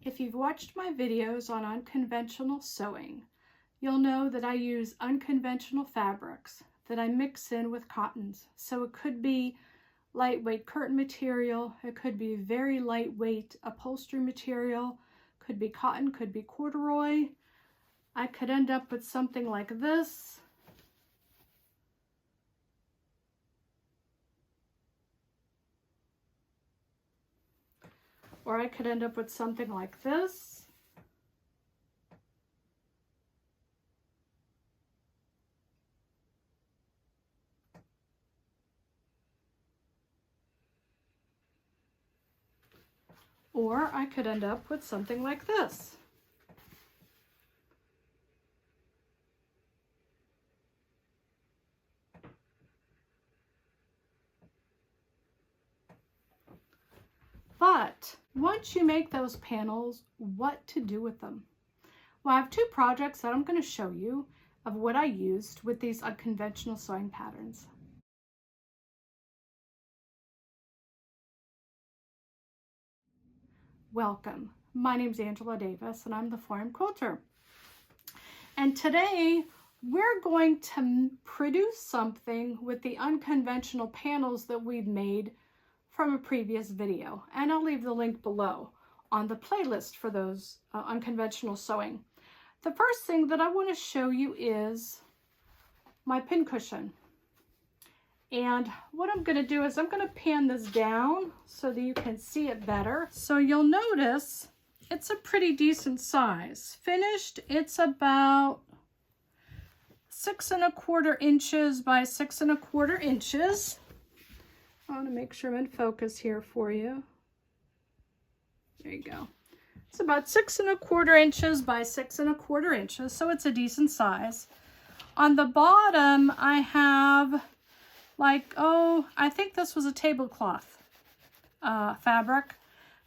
If you've watched my videos on unconventional sewing, you'll know that I use unconventional fabrics that I mix in with cottons. So it could be lightweight curtain material, it could be very lightweight upholstery material, could be cotton, could be corduroy. I could end up with something like this. Or I could end up with something like this. Or I could end up with something like this. But once you make those panels, what to do with them? Well, I have two projects that I'm going to show you of what I used with these unconventional sewing patterns. Welcome. My name is Angela Davis and I'm the Foreign Quilter. And today we're going to produce something with the unconventional panels that we've made from a previous video. And I'll leave the link below on the playlist for those unconventional sewing. The first thing that I want to show you is my pincushion. And what I'm going to do is I'm going to pan this down so that you can see it better. So you'll notice it's a pretty decent size. Finished, it's about 6 1/4 inches by 6 1/4 inches. I want to make sure I'm in focus here for you. There you go. It's about 6 1/4 inches by 6 1/4 inches, so it's a decent size. On the bottom, I have I think this was a tablecloth fabric.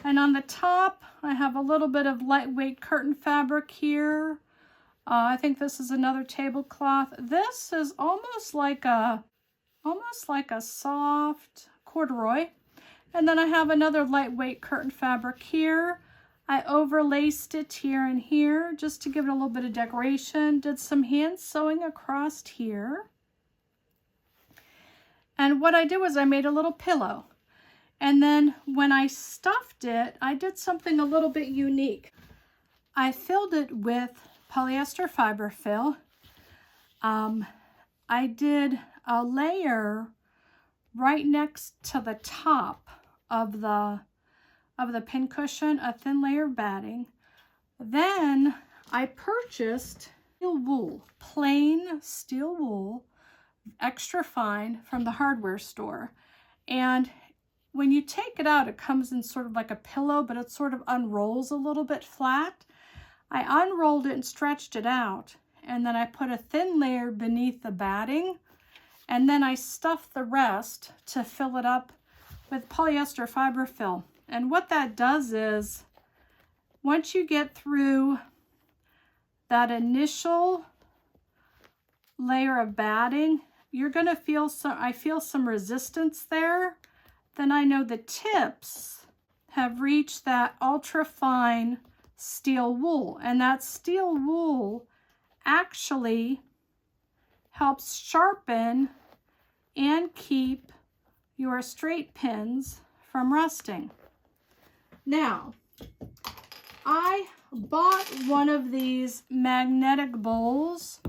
And on the top, I have a little bit of lightweight curtain fabric here. I think this is another tablecloth. This is almost like a soft corduroy. And then I have another lightweight curtain fabric here. I overlaced it here and here just to give it a little bit of decoration. Did some hand sewing across here. And what I did was I made a little pillow. And then when I stuffed it, I did something a little bit unique. I filled it with polyester fiber fill. I did a layer right next to the top of the pincushion, a thin layer of batting. Then I purchased steel wool, plain steel wool, extra fine from the hardware store. And when you take it out, it comes in sort of like a pillow, but it sort of unrolls a little bit flat. I unrolled it and stretched it out, and then I put a thin layer beneath the batting, and then I stuffed the rest to fill it up with polyester fiber fill. And what that does is, once you get through that initial layer of batting, you're going to feel I feel some resistance there. Then I know the tips have reached that ultra fine steel wool, and that steel wool actually helps sharpen and keep your straight pins from rusting. Now, I bought one of these magnetic bowls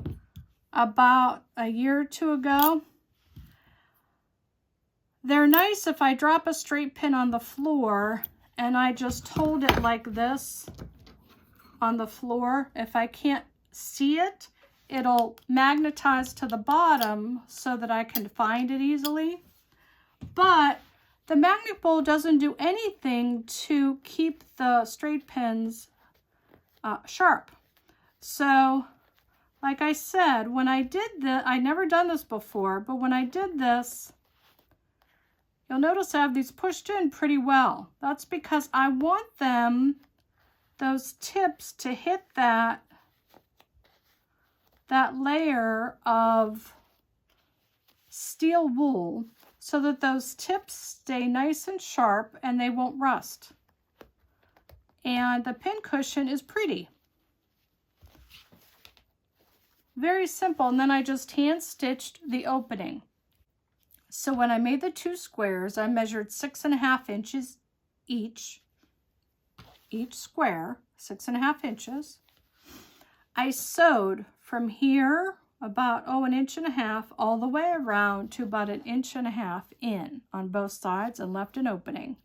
about a year or two ago. They're nice if I drop a straight pin on the floor and I just hold it like this on the floor. If I can't see it, it'll magnetize to the bottom so that I can find it easily. But the magnet bowl doesn't do anything to keep the straight pins sharp. So, like I said, when I did this, I'd never done this before, but when I did this, you'll notice I have these pushed in pretty well. That's because I want those tips to hit that layer of steel wool so that those tips stay nice and sharp and they won't rust. And the pincushion is pretty. Very simple. And then I just hand stitched the opening. So when I made the 2 squares, I measured 6.5 inches each square, 6.5 inches. I sewed from here about, 1.5 inches all the way around to about 1.5 inches in on both sides and left an opening.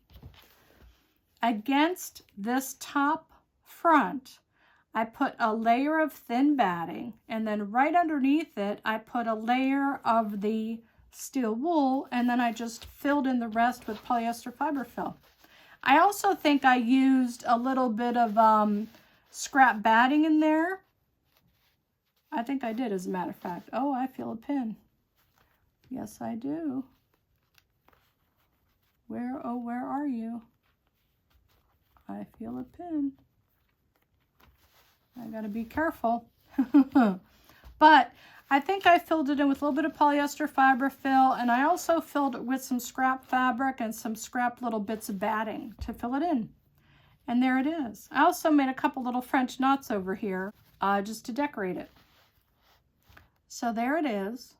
Against this top front, I put a layer of thin batting, and then right underneath it, I put a layer of the steel wool, and then I just filled in the rest with polyester fiber fill. I also think I used a little bit of scrap batting in there. I think I did, as a matter of fact. Oh, I feel a pin. Yes, I do. Where are you? I feel a pin. I gotta be careful. But I think I filled it in with a little bit of polyester fiber fill, and I also filled it with some scrap fabric and some scrap little bits of batting to fill it in. And there it is. I also made a couple little French knots over here just to decorate it. So there it is,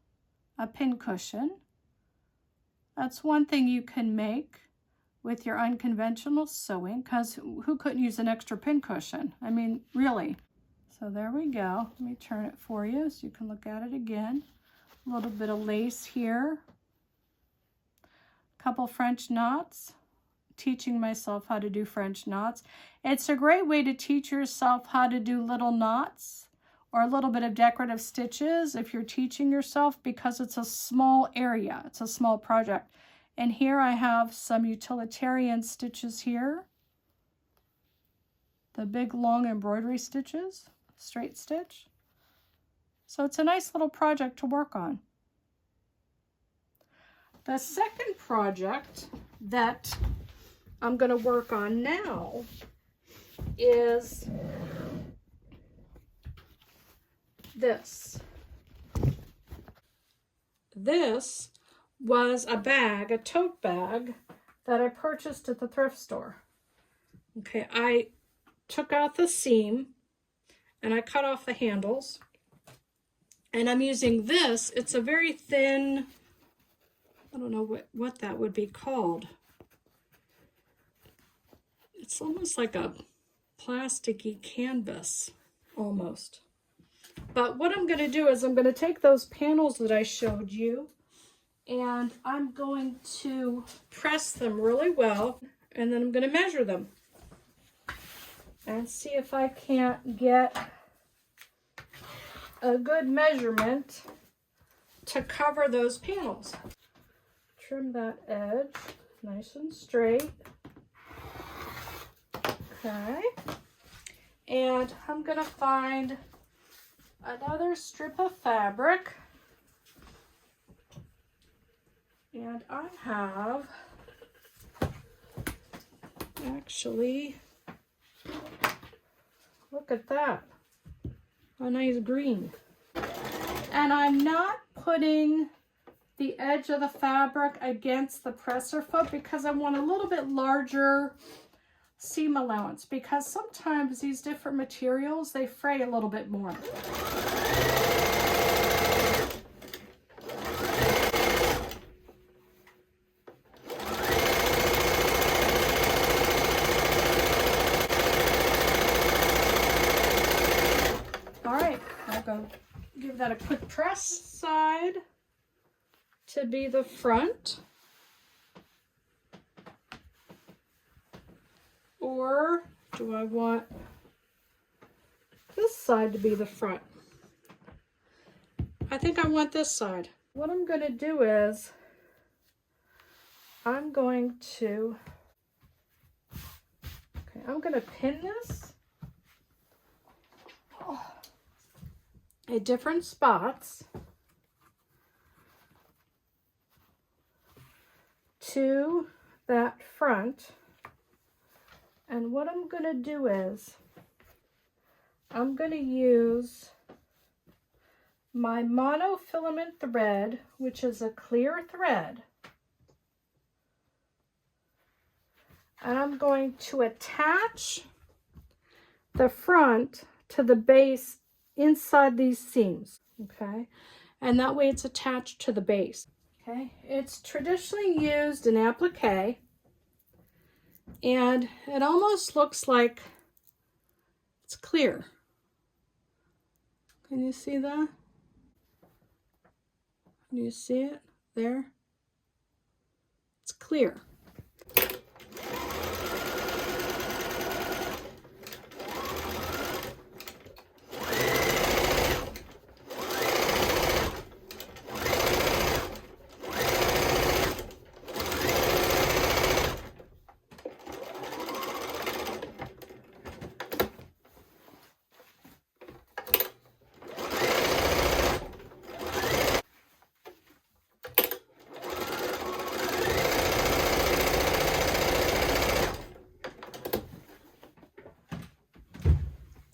a pincushion. That's one thing you can make with your unconventional sewing, because who couldn't use an extra pincushion? I mean, really. So there we go. Let me turn it for you so you can look at it again. A little bit of lace here. A couple French knots. Teaching myself how to do French knots. It's a great way to teach yourself how to do little knots or a little bit of decorative stitches if you're teaching yourself, because it's a small area. It's a small project. And here I have some utilitarian stitches here. The big long embroidery stitches. Straight stitch. So it's a nice little project to work on. The second project that I'm going to work on now is this. This was a bag, a tote bag, that I purchased at the thrift store. Okay, I took out the seam and I cut off the handles, and I'm using this. It's a very thin, I don't know what that would be called. It's almost like a plasticky canvas, almost. But what I'm going to do is I'm going to take those panels that I showed you, and I'm going to press them really well, and then I'm going to measure them and see if I can't get a good measurement to cover those panels. Trim that edge nice and straight. Okay. And I'm going to find another strip of fabric. And I have actually, look at that, a nice green. And I'm not putting the edge of the fabric against the presser foot because I want a little bit larger seam allowance, because sometimes these different materials, they fray a little bit more. Give that a quick press. Side to be the front, or do I want this side to be the front? I think I want this side. What I'm going to do is I'm going to pin this at different spots to that front. And what I'm going to do is I'm going to use my monofilament thread, which is a clear thread, and I'm going to attach the front to the base inside these seams, okay? And that way it's attached to the base, okay? It's traditionally used in applique, and it almost looks like it's clear. Can you see that? Can you see it there? It's clear.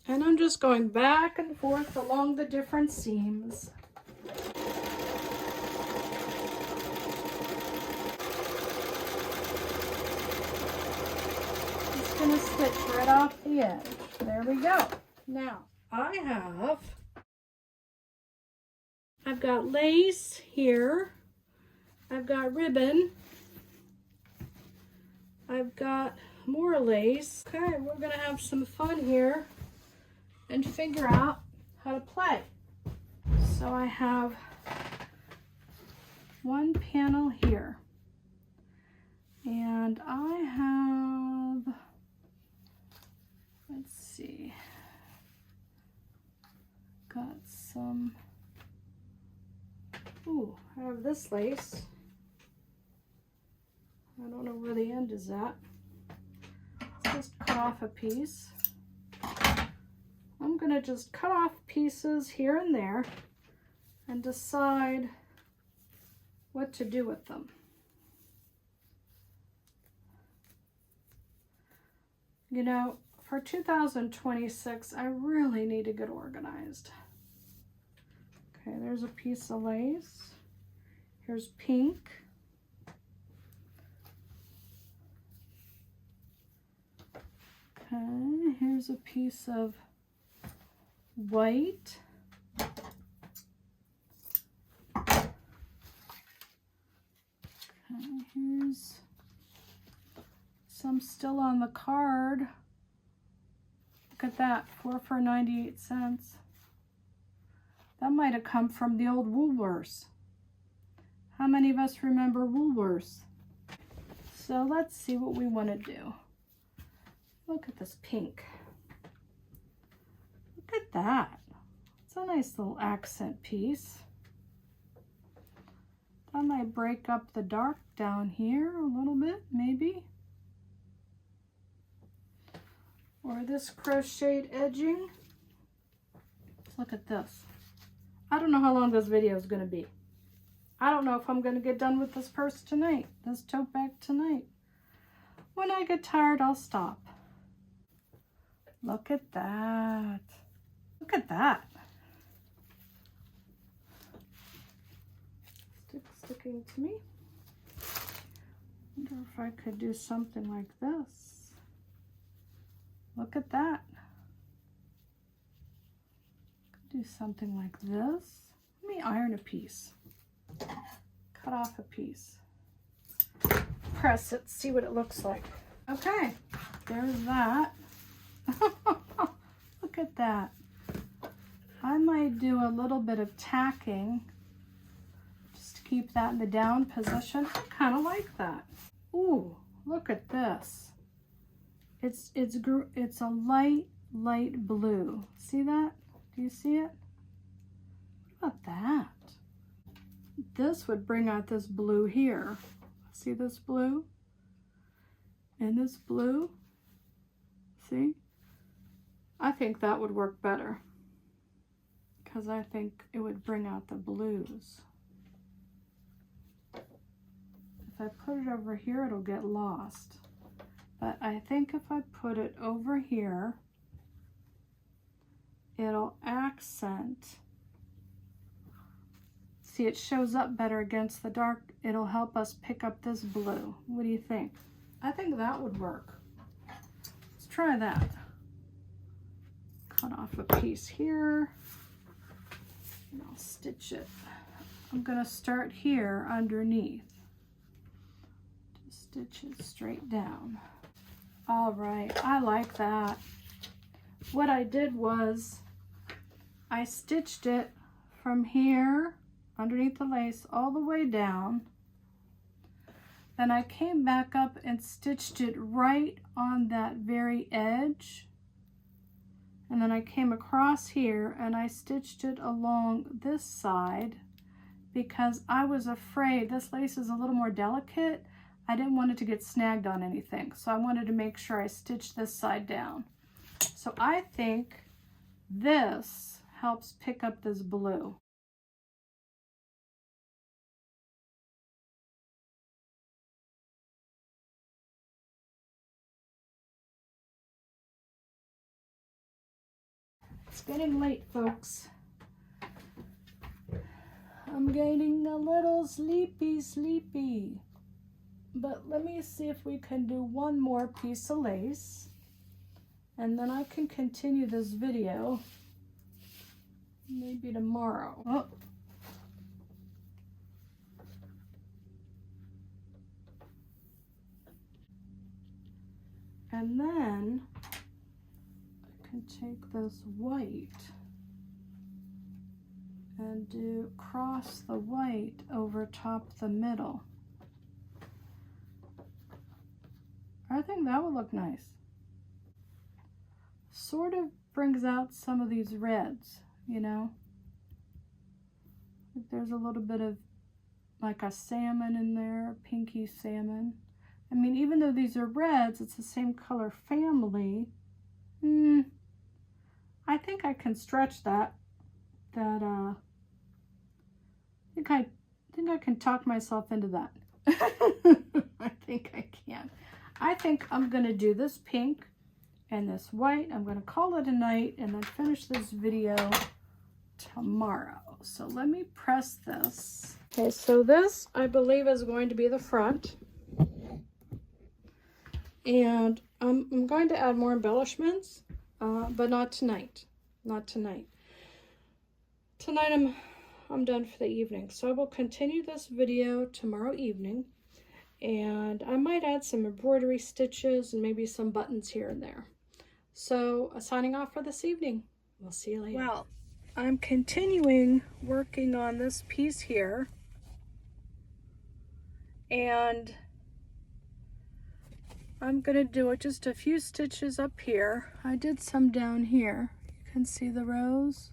And I'm just going back and forth along the different seams. Just gonna stitch right off the edge. There we go. Now, I've got lace here. I've got ribbon. I've got more lace. Okay, we're gonna have some fun here and figure out how to play. So I have one panel here, and I have, let's see, got some, ooh, I have this lace. I don't know where the end is at. Let's just cut off a piece. I'm gonna just cut off pieces here and there and decide what to do with them. You know, for 2026, I really need to get organized. Okay, there's a piece of lace. Here's pink. Okay, here's a piece of white. Okay, here's some still on the card. Look at that, 4 for 98 cents. That might have come from the old Woolworths. How many of us remember Woolworths? So let's see what we want to do. Look at this pink. Look at that. It's a nice little accent piece. I might break up the dark down here a little bit, maybe. Or this crocheted edging. Look at this. I don't know how long this video is going to be. I don't know if I'm going to get done with this purse tonight, this tote bag tonight. When I get tired, I'll stop. Look at that. Look at that. Sticking to me. Wonder if I could do something like this. Look at that. Could do something like this. Let me iron a piece. Cut off a piece. Press it, see what it looks like. Okay, there's that. Look at that. I might do a little bit of tacking just to keep that in the down position. I kind of like that. Ooh, look at this. It's a light blue. See that? Do you see it? What about that? This would bring out this blue here. See this blue? And this blue? See? I think that would work better because I think it would bring out the blues. If I put it over here, it'll get lost. But I think if I put it over here, it'll accent. See, it shows up better against the dark. It'll help us pick up this blue. What do you think? I think that would work. Let's try that. cut off a piece here and I'll stitch it. I'm going to start here underneath. Just stitch it straight down. All right, I like that. What I did was I stitched it from here underneath the lace all the way down. Then I came back up and stitched it right on that very edge. And then I came across here and I stitched it along this side because I was afraid this lace is a little more delicate. I didn't want it to get snagged on anything. So I wanted to make sure I stitched this side down. So I think this helps pick up this blue. It's getting late, folks. I'm getting a little sleepy. But let me see if we can do one more piece of lace. And then I can continue this video maybe tomorrow. Oh. And then I can take this white and do cross the white over top the middle. I think that would look nice. Sort of brings out some of these reds, you know. There's a little bit of like a salmon in there, pinky salmon. I mean, even though these are reds, it's the same color family. I think I can stretch that. I think I can talk myself into that. I think I can. I think I'm gonna do this pink and this white. I'm gonna call it a night and then finish this video tomorrow. So let me press this. Okay, so this I believe is going to be the front. And I'm going to add more embellishments, but not tonight. Not tonight. Tonight I'm done for the evening. So I will continue this video tomorrow evening. And I might add some embroidery stitches and maybe some buttons here and there. So signing off for this evening. We'll see you later. Well, I'm continuing working on this piece here. And I'm going to do just a few stitches up here. I did some down here. You can see the rows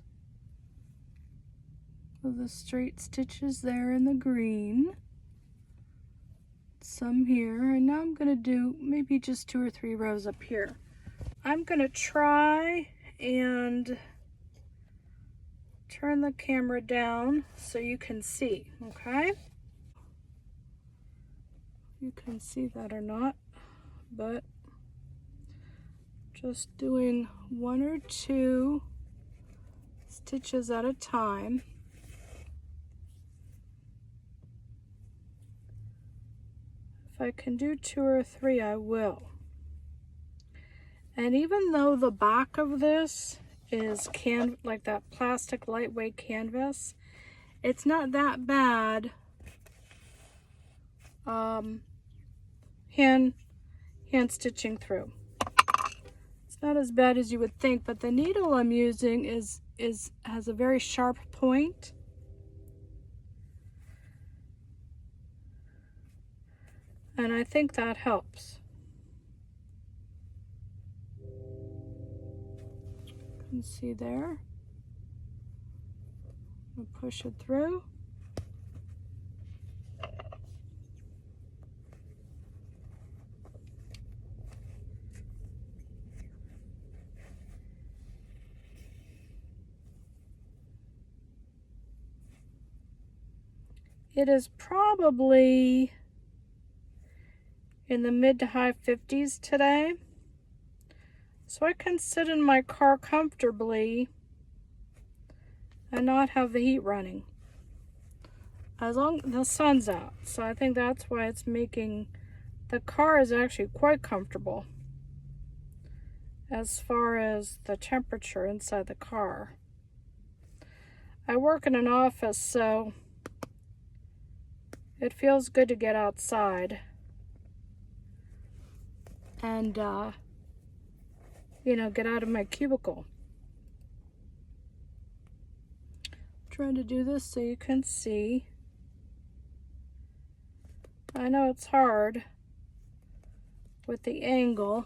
of the straight stitches there in the green. Some here, and now I'm going to do maybe just 2 or 3 rows up here. I'm going to try and turn the camera down so you can see, okay? You can see that or not, but just doing 1 or 2 stitches at a time. If I can do 2 or 3, I will. And even though the back of this is like that plastic lightweight canvas, it's not that bad hand stitching through. It's not as bad as you would think, but the needle I'm using has a very sharp point. And I think that helps. You can see there. I'll push it through. It is probably in the mid to high 50s today. So I can sit in my car comfortably and not have the heat running. As long as the sun's out. So I think that's why it's making, the car is actually quite comfortable. as far as the temperature inside the car. I work in an office, so it feels good to get outside and, you know, get out of my cubicle. I'm trying to do this so you can see. I know it's hard with the angle.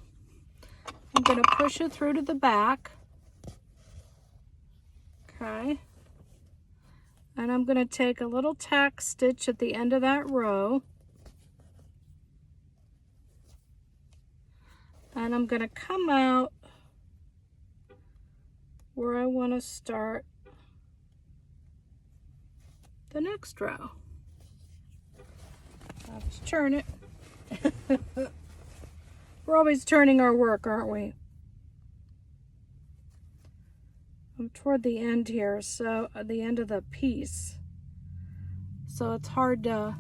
I'm going to push it through to the back. Okay. And I'm going to take a little tack stitch at the end of that row. And I'm going to come out where I want to start the next row. I'll just turn it. We're always turning our work, aren't we? I'm toward the end here, so at the end of the piece. So it's hard to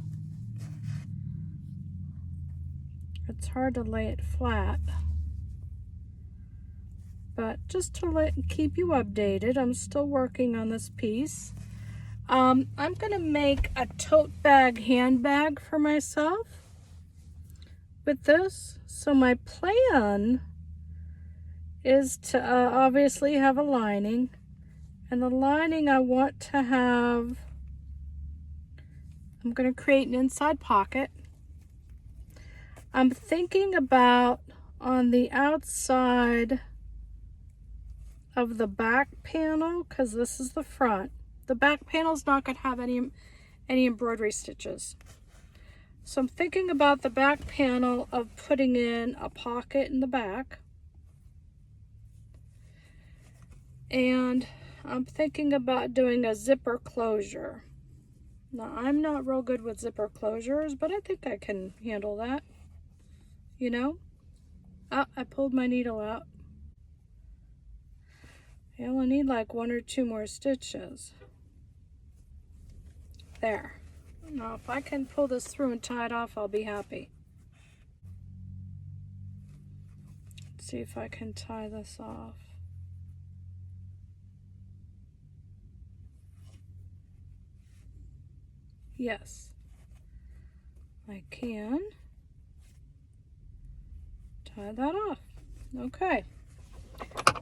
lay it flat. But just to keep you updated, I'm still working on this piece. I'm gonna make a tote bag handbag for myself with this. So my plan is to obviously have a lining, and the lining I want to have, I'm going to create an inside pocket. I'm thinking about on the outside of the back panel, because this is the front. The back panel's not going to have any embroidery stitches. So I'm thinking about the back panel of putting in a pocket in the back. And I'm thinking about doing a zipper closure. Now, I'm not real good with zipper closures, but I think I can handle that. You know? Ah, I pulled my needle out. I only need like 1 or 2 more stitches. There. Now, if I can pull this through and tie it off, I'll be happy. Let's see if I can tie this off. Yes, I can tie that off. Okay,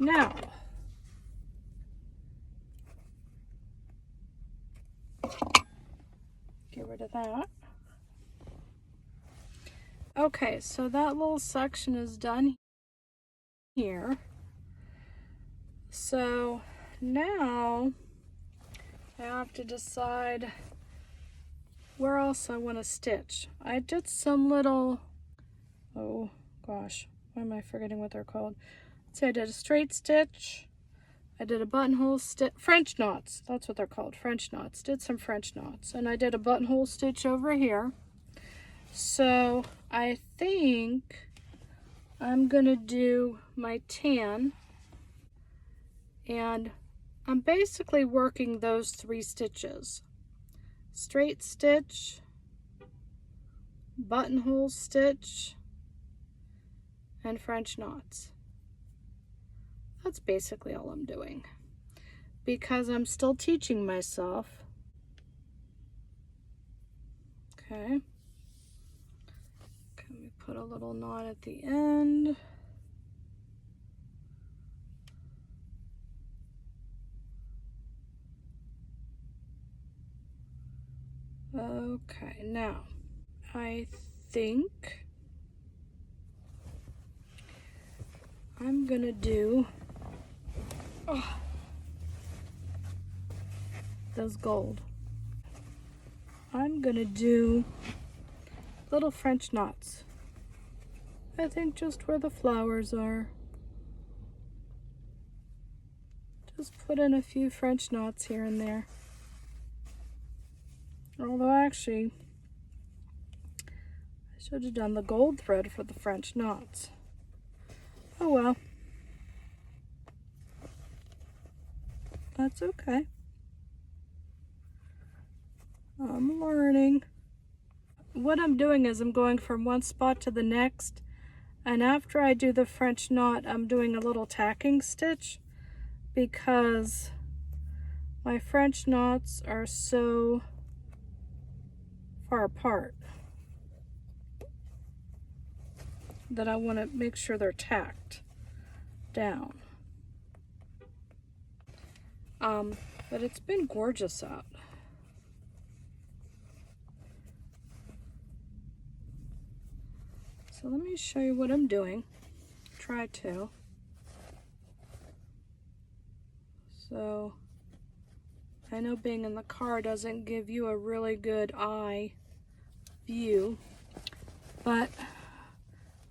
now get rid of that. Okay, so that little section is done here. So now I have to decide where else I want to stitch. I did some little, oh gosh, why am I forgetting what they're called? See, I did a straight stitch, I did a buttonhole stitch, French knots, that's what they're called, French knots. Did some French knots, and I did a buttonhole stitch over here. So I think I'm gonna do my tan, and I'm basically working those 3 stitches. Straight stitch, buttonhole stitch, and French knots. That's basically all I'm doing because I'm still teaching myself. Okay. Can we put a little knot at the end? Okay, now I think I'm gonna do those gold. I'm gonna do little French knots. I think just where the flowers are. Just put in a few French knots here and there. Although actually, I should have done the gold thread for the French knots. Oh well. That's okay. I'm learning. What I'm doing is I'm going from one spot to the next, And after I do the French knot, I'm doing a little tacking stitch because my French knots are so far apart that I want to make sure they're tacked down. But it's been gorgeous out. So let me show you what I'm doing. Try to. So I know being in the car doesn't give you a really good eye view, but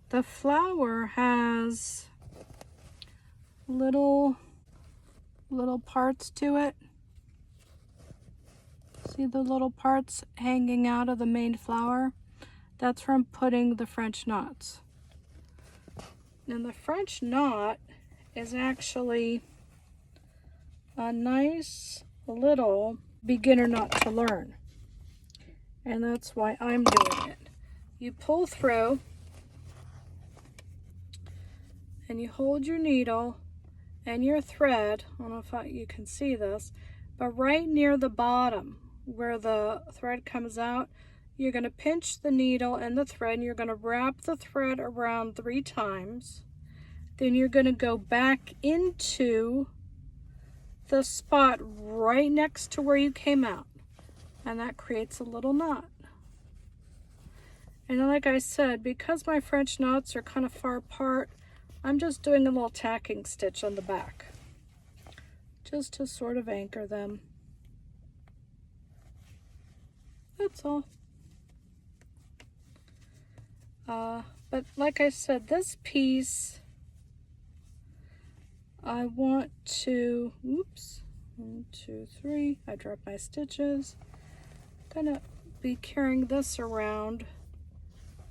the flower has little parts to it. See the little parts hanging out of the main flower? That's from putting the French knots. And the French knot is actually a nice little beginner knot to learn. And that's why I'm doing it. You pull through and you hold your needle and your thread. I don't know if you can see this, but right near the bottom where the thread comes out, you're going to pinch the needle and the thread, and you're going to wrap the thread around 3 times. Then you're going to go back into the spot right next to where you came out, and that creates a little knot. And like I said, because my French knots are kind of far apart, I'm just doing a little tacking stitch on the back just to sort of anchor them. That's all. But like I said, this piece, I want to, oops, 1, 2, 3, I dropped my stitches. I'm gonna be carrying this around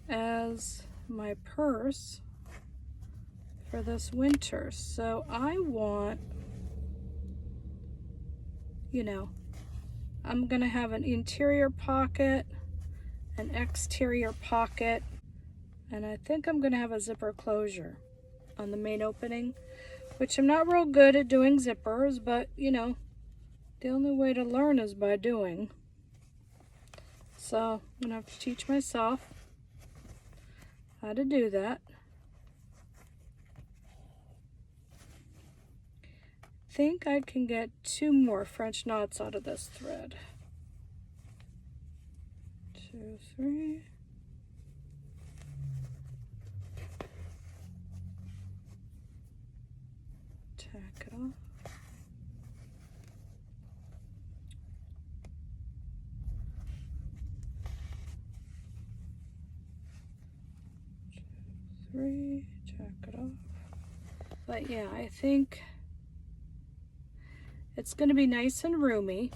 as my purse for this winter. So I want, you know, I'm gonna have an interior pocket, an exterior pocket, and I think I'm gonna have a zipper closure on the main opening, which I'm not real good at doing zippers, but you know, the only way to learn is by doing. So I'm gonna have to teach myself how to do that. I think I can get 2 more French knots out of this thread. 2, 3. Tack it off. Three, tack it off. But yeah, I think it's going to be nice and roomy,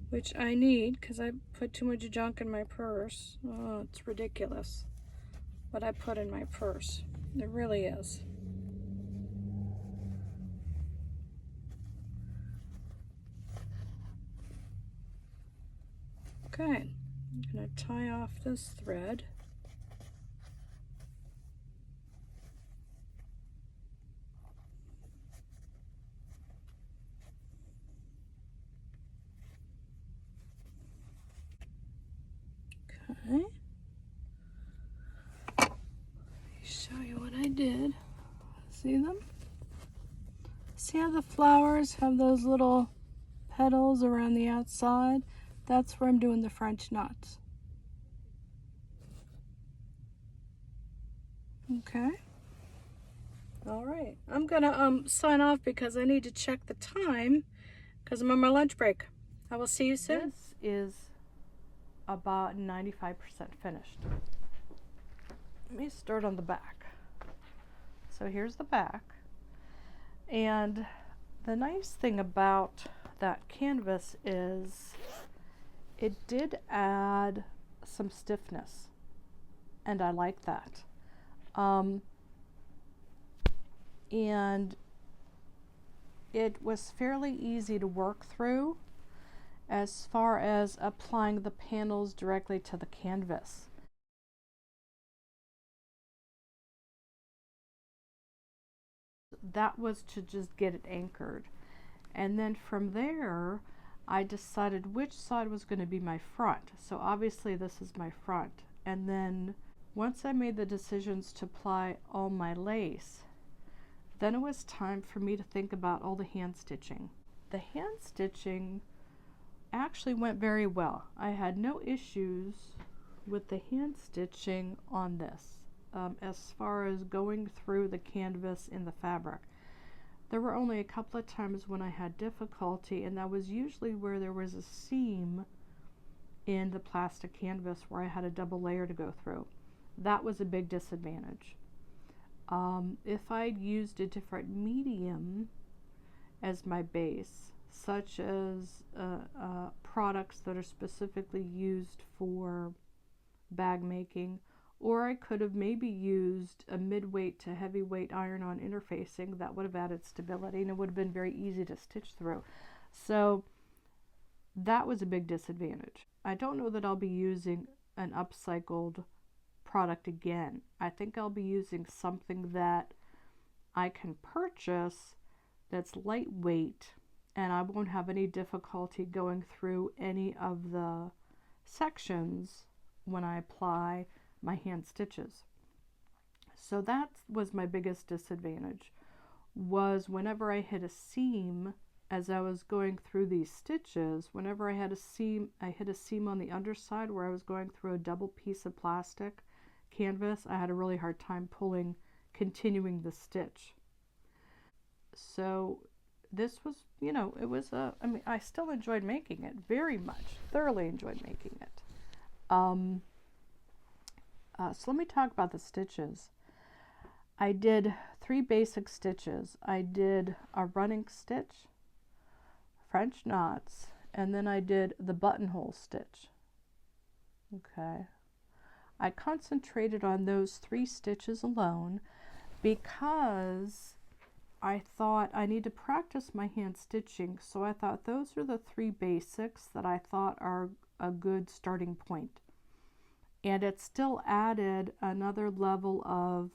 which I need because I put too much junk in my purse. Oh, it's ridiculous what I put in my purse. It really is. Okay, I'm going to tie off this thread. Okay. Let me show you what I did. See them? See how the flowers have those little petals around the outside? That's where I'm doing the French knots. Okay. All right. I'm gonna sign off because I need to check the time because I'm on my lunch break. I will see you soon. This is about 95% finished. Let me start on the back. So here's the back. And the nice thing about that canvas is it did add some stiffness, and I like that. And it was fairly easy to work through as far as applying the panels directly to the canvas. that was to just get it anchored. And then from there, I decided which side was going to be my front. So obviously this is my front. And then once I made the decisions to apply all my lace, then it was time for me to think about all the hand stitching. The hand stitching actually went very well. I had no issues with the hand stitching on this as far as going through the canvas and the fabric. There were only a couple of times when I had difficulty, and that was usually where there was a seam in the plastic canvas where I had a double layer to go through. That was a big disadvantage. If I'd used a different medium as my base, such as products that are specifically used for bag making, or I could have maybe used a mid-weight to heavyweight iron-on interfacing, that would have added stability and it would have been very easy to stitch through. So that was a big disadvantage. I don't know that I'll be using an upcycled product again. I think I'll be using something that I can purchase that's lightweight, and I won't have any difficulty going through any of the sections when I apply my hand stitches. So that was my biggest disadvantage, was whenever I hit a seam as I was going through these stitches, whenever I had a seam, I hit a seam on the underside where I was going through a double piece of plastic canvas, I had a really hard time continuing the stitch. So this was, you know, it was I mean, I still enjoyed making it very much, thoroughly enjoyed making it. So let me talk about the stitches. I did 3 basic stitches. I did a running stitch, French knots, and then I did the buttonhole stitch. Okay. I concentrated on those 3 stitches alone because I thought I need to practice my hand stitching. So I thought those are the 3 basics that I thought are a good starting point. And it still added another level of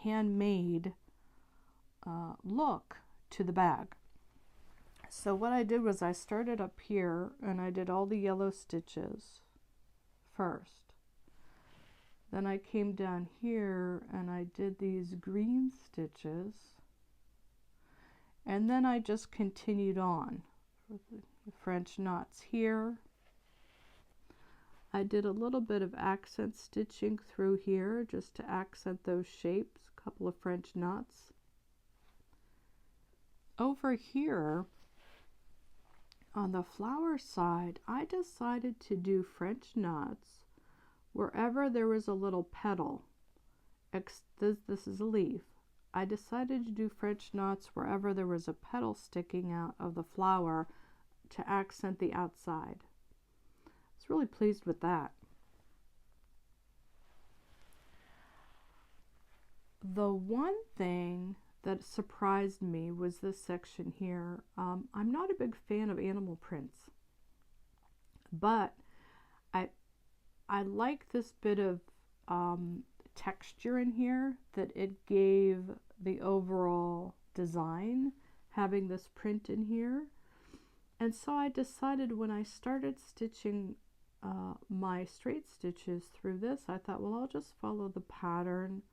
handmade look to the bag. So what I did was I started up here and I did all the yellow stitches first. Then I came down here and I did these green stitches. And then I just continued on with the French knots here. I did a little bit of accent stitching through here just to accent those shapes, a couple of French knots. Over here on the flower side, I decided to do French knots wherever there was a little petal. This is a leaf. I decided to do French knots wherever there was a petal sticking out of the flower to accent the outside. I was really pleased with that. The one thing that surprised me was this section here. I'm not a big fan of animal prints, but I like this bit of texture in here that it gave the overall design, having this print in here. And so I decided when I started stitching my straight stitches through this, I thought, well, I'll just follow the pattern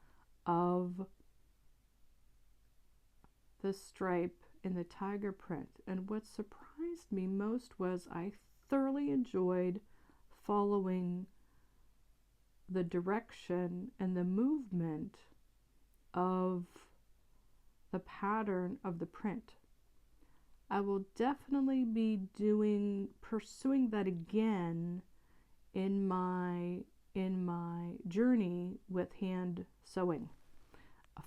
of the stripe in the tiger print. And what surprised me most was I thoroughly enjoyed following the direction and the movement of the pattern of the print. I will definitely be pursuing that again in my journey with hand sewing,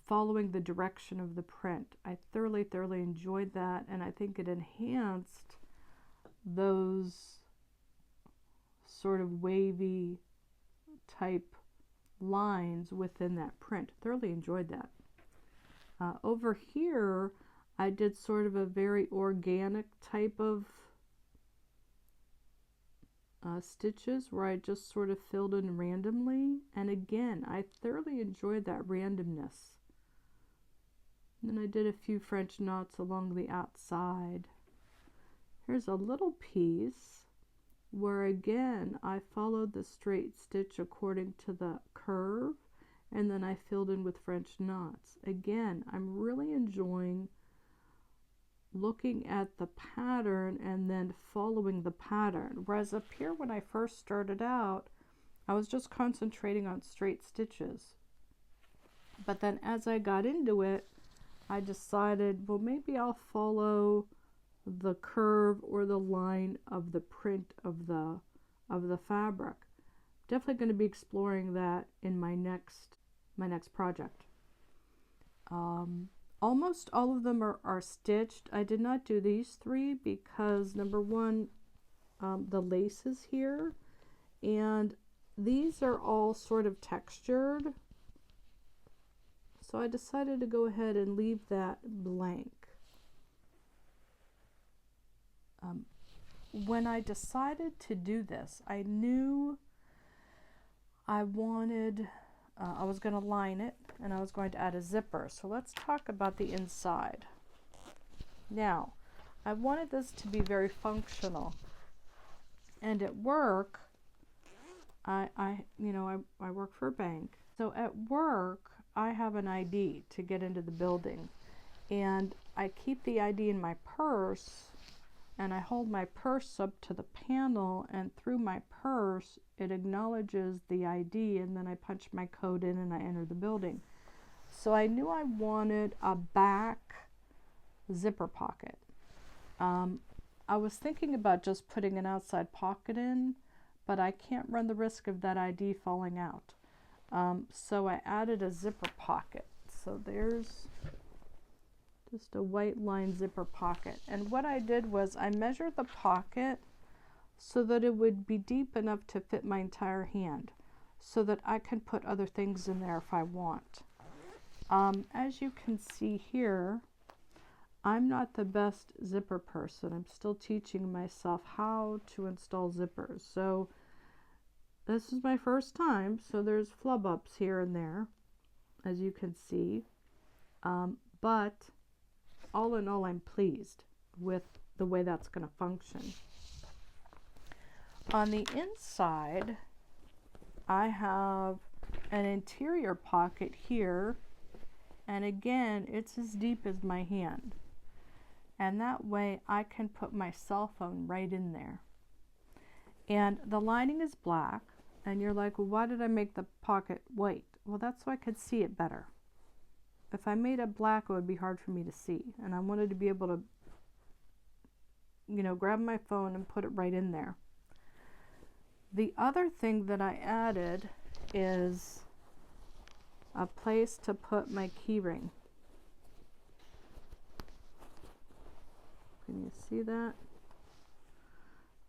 following the direction of the print. I thoroughly enjoyed that, and I think it enhanced those sort of wavy type lines within that print. Thoroughly enjoyed that. Over here I did sort of a very organic type of stitches where I just sort of filled in randomly, and again I thoroughly enjoyed that randomness. Then I did a few French knots along the outside. Here's a little piece where again I followed the straight stitch according to the curve, and then I filled in with French knots. Again, I'm really enjoying looking at the pattern and then following the pattern. Whereas up here when I first started out, I was just concentrating on straight stitches. But then as I got into it, I decided, well, maybe I'll follow the curve or the line of the print of the fabric. Definitely going to be exploring that in my next project. Almost all of them are stitched. I did not do these three because number one, the lace is here, and these are all sort of textured. So I decided to go ahead and leave that blank. When I decided to do this, I knew I wanted, I was going to line it and I was going to add a zipper. So let's talk about the inside. Now, I wanted this to be very functional. And at work, I work for a bank. So at work, I have an ID to get into the building. And I keep the ID in my purse, and I hold my purse up to the panel, and through my purse it acknowledges the ID, and then I punch my code in and I enter the building. So I knew I wanted a back zipper pocket. I was thinking about just putting an outside pocket in, but I can't run the risk of that ID falling out. So I added a zipper pocket. So there's just a white line zipper pocket. And what I did was I measured the pocket so that it would be deep enough to fit my entire hand, so that I can put other things in there if I want. As you can see here, I'm not the best zipper person. I'm still teaching myself how to install zippers. So this is my first time, so there's flub ups here and there, as you can see. But all in all, I'm pleased with the way that's going to function. On the inside, I have an interior pocket here, and again, it's as deep as my hand. And that way I can put my cell phone right in there. And the lining is black, and you're like, well, why did I make the pocket white? Well, that's so I could see it better. If I made it black, it would be hard for me to see, and I wanted to be able to, grab my phone and put it right in there. The other thing that I added is a place to put my key ring. Can you see that?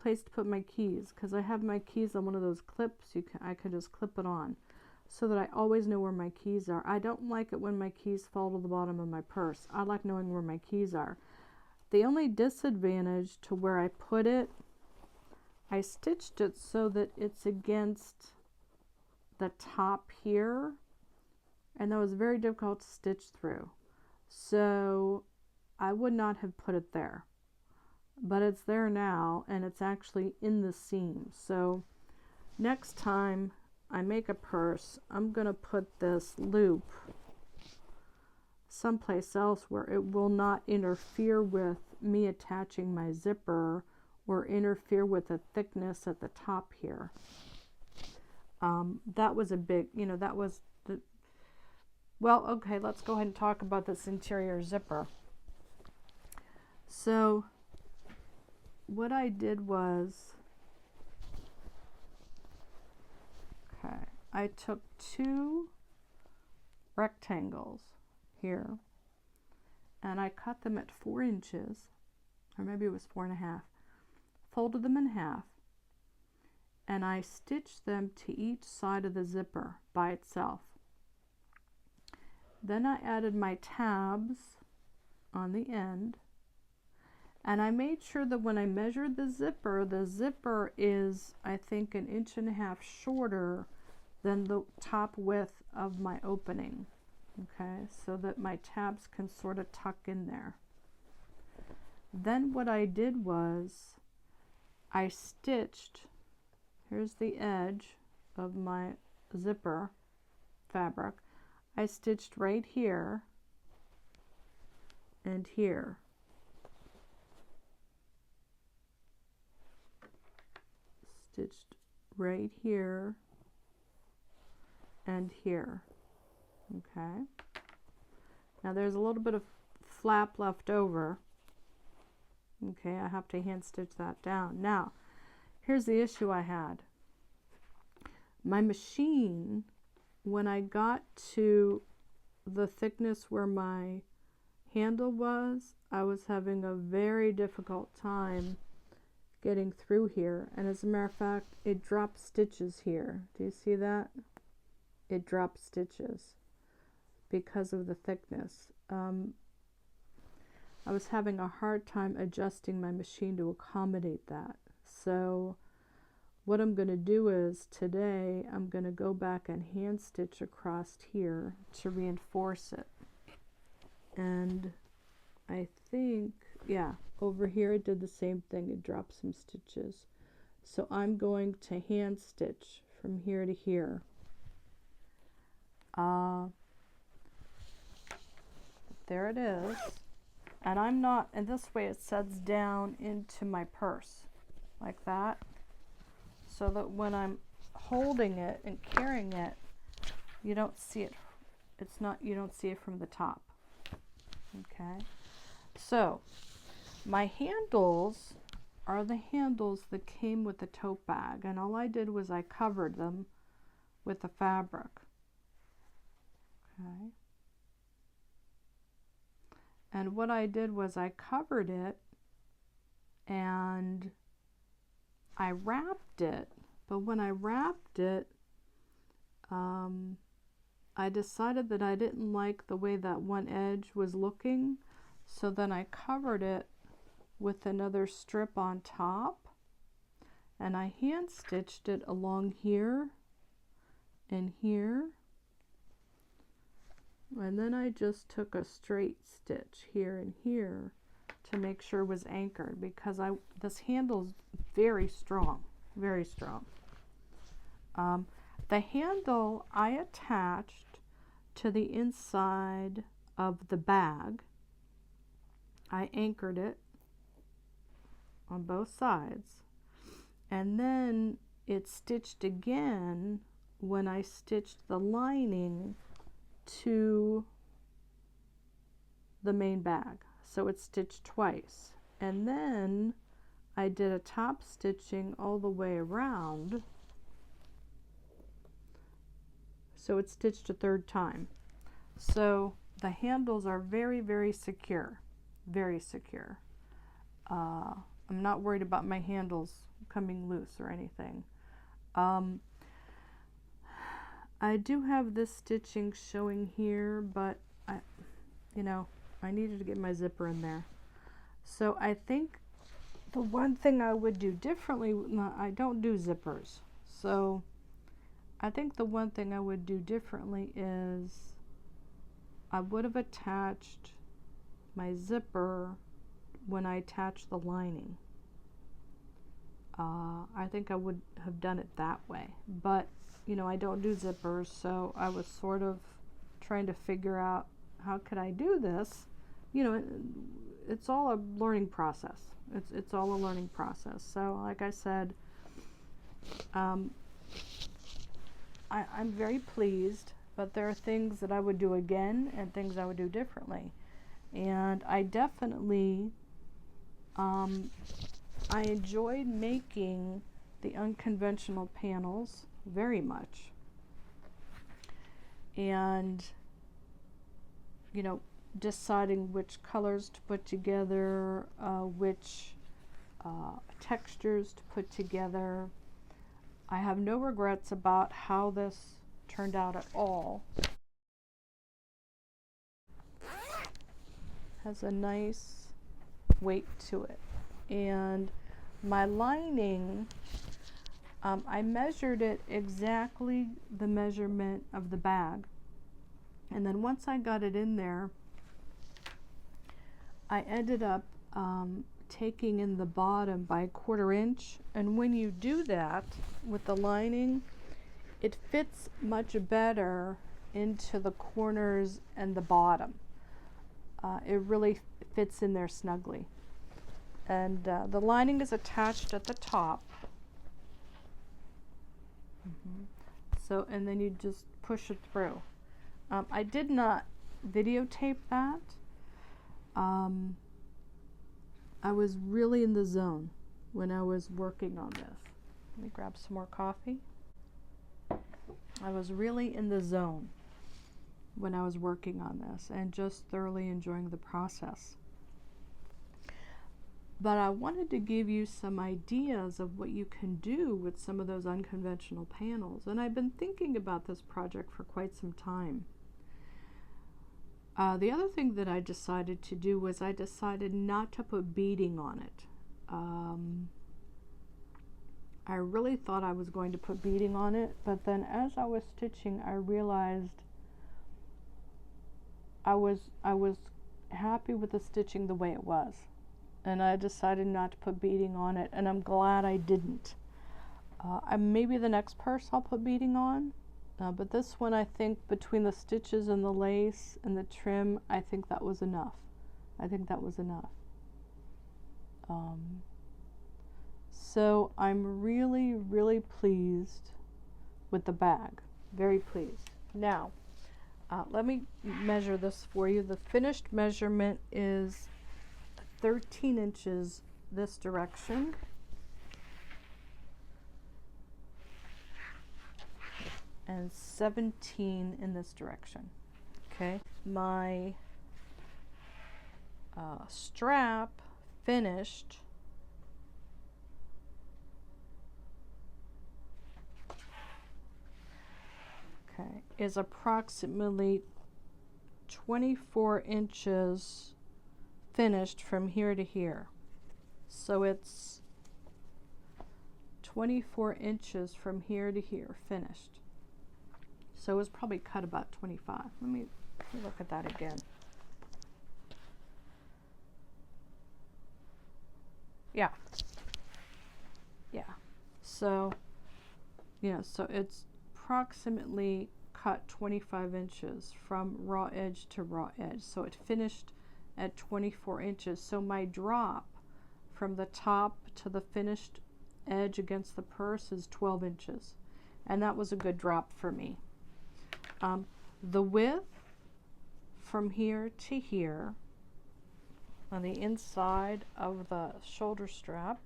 Place to put my keys, because I have my keys on one of those clips. I can just clip it on, so that I always know where my keys are. I don't like it when my keys fall to the bottom of my purse. I like knowing where my keys are. The only disadvantage to where I put it, I stitched it so that it's against the top here, and that was very difficult to stitch through. So I would not have put it there. But it's there now, and it's actually in the seam. So next time I make a purse, I'm going to put this loop someplace else where it will not interfere with me attaching my zipper or interfere with the thickness at the top here. That was a big, that was the, well, okay, let's go ahead and talk about this interior zipper. So what I did was, I took two rectangles here and I cut them at 4 inches, or maybe it was 4.5, folded them in half, and I stitched them to each side of the zipper by itself. Then I added my tabs on the end, and I made sure that when I measured the zipper is, I think, 1.5 inches shorter than the top width of my opening. okay, so that my tabs can sort of tuck in there. Then what I did was I stitched, here's the edge of my zipper fabric. I stitched right here and here. Stitched right here and here. Okay. Now there's a little bit of flap left over. Okay, I have to hand stitch that down. Now, here's the issue I had. My machine, when I got to the thickness where my handle was, I was having a very difficult time getting through here. And as a matter of fact, it dropped stitches here. Do you see that? It dropped stitches because of the thickness. I was having a hard time adjusting my machine to accommodate that. So what I'm going to do is today I'm going to go back and hand stitch across here to reinforce it. And I think, yeah, over here it did the same thing. It dropped some stitches. So I'm going to hand stitch from here to here. There it is. And I'm not, and this way it sets down into my purse like that, so that when I'm holding it and carrying it, you don't see it. It's not, you don't see it from the top. Okay. So my handles are the handles that came with the tote bag, and all I did was I covered them with the fabric. Okay. And what I did was I covered it and I wrapped it. But when I wrapped it, I decided that I didn't like the way that one edge was looking. So then I covered it with another strip on top. And I hand stitched it along here and here. And then I just took a straight stitch here and here to make sure it was anchored, because this handle's very strong, very strong. The handle I attached to the inside of the bag. I anchored it on both sides, and then it stitched again when I stitched the lining to the main bag. So it's stitched twice, and then I did a top stitching all the way around, so it's stitched a third time. So the handles are very, very secure, very secure. I'm not worried about my handles coming loose or anything. I do have this stitching showing here, but I needed to get my zipper in there. So I think the one thing I would do differently, I don't do zippers, so I think the one thing I would do differently is I would have attached my zipper when I attached the lining. I think I would have done it that way, but I don't do zippers, so I was sort of trying to figure out how could I do this. It's all a learning process. It's all a learning process. So like I said, I'm very pleased, but there are things that I would do again and things I would do differently. And I definitely, I enjoyed making the unconventional panels very much. And, deciding which colors to put together, which textures to put together. I have no regrets about how this turned out at all. Has a nice weight to it. And my lining, I measured it exactly the measurement of the bag. And then once I got it in there, I ended up taking in the bottom by 1/4 inch. And when you do that with the lining, it fits much better into the corners and the bottom. It really fits in there snugly. And the lining is attached at the top. So, and then you just push it through. I did not videotape that. I was really in the zone when I was working on this. Let me grab some more coffee. I was really in the zone when I was working on this and just thoroughly enjoying the process. But I wanted to give you some ideas of what you can do with some of those unconventional panels. And I've been thinking about this project for quite some time. The other thing that I decided to do was I decided not to put beading on it. I really thought I was going to put beading on it, but then as I was stitching, I realized I was happy with the stitching the way it was. And I decided not to put beading on it, and I'm glad I didn't. Maybe the next purse I'll put beading on, but this one, I think between the stitches and the lace and the trim, I think that was enough. I think that was enough. So I'm really, really pleased with the bag. Very pleased. Now, let me measure this for you. The finished measurement is 13 inches this direction. And 17 in this direction. Okay, my strap finished is approximately 24 inches finished from here to here. So it's 24 inches from here to here finished. So it was probably cut about 25. Let me look at that again. Yeah. So, so it's approximately cut 25 inches from raw edge to raw edge. So it finished at 24 inches. So my drop from the top to the finished edge against the purse is 12 inches. And that was a good drop for me. The width from here to here on the inside of the shoulder strap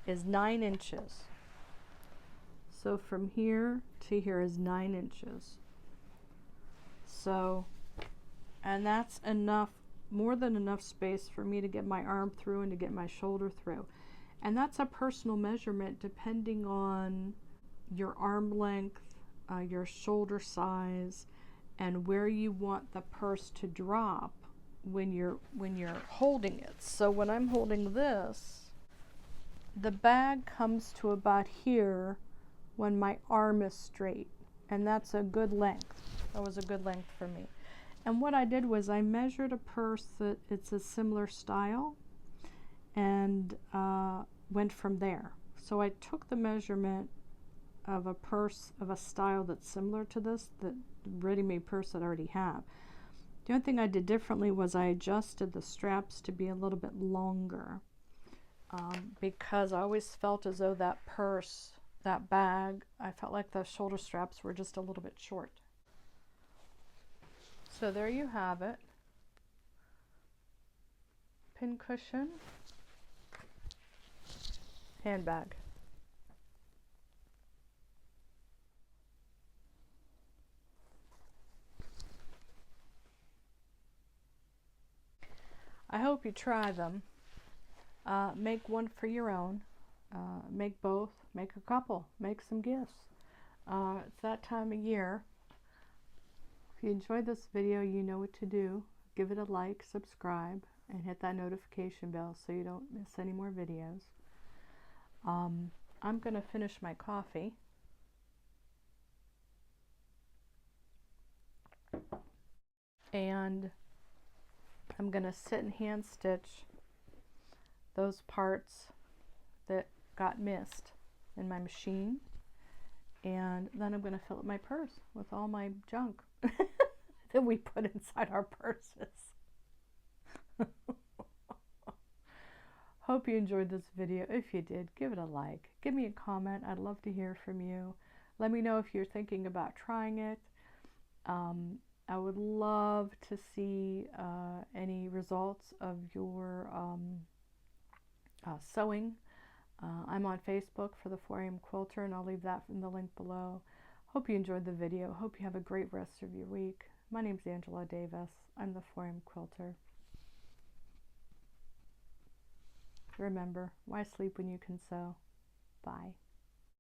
is 9 inches. So from here to here is 9 inches. So, and that's enough, more than enough space for me to get my arm through and to get my shoulder through. And that's a personal measurement depending on your arm length, your shoulder size, and where you want the purse to drop when you're holding it. So when I'm holding this, the bag comes to about here when my arm is straight, and that's a good length. That was a good length for me. And what I did was I measured a purse that it's a similar style and went from there. So I took the measurement of a purse of a style that's similar to this, the ready-made purse that I already have. The only thing I did differently was I adjusted the straps to be a little bit longer because I always felt as though that purse, that bag, I felt like the shoulder straps were just a little bit short. So there you have it. Pincushion handbag. I hope you try them. Make one for your own. Make both. Make a couple. Make some gifts. It's that time of year. If you enjoyed this video, you know what to do. Give it a like, subscribe, and hit that notification bell so you don't miss any more videos. I'm going to finish my coffee. And I'm going to sit and hand stitch those parts that got missed in my machine. And then I'm going to fill up my purse with all my junk that we put inside our purses. Hope you enjoyed this video. If you did, give it a like. Give me a comment. I'd love to hear from you. Let me know if you're thinking about trying it. I would love to see any results of your sewing. I'm on Facebook for the 4 AM Quilter, and I'll leave that in the link below. Hope you enjoyed the video. Hope you have a great rest of your week. My name's Angela Davis. I'm the 4 AM Quilter. Remember, why sleep when you can sew? Bye.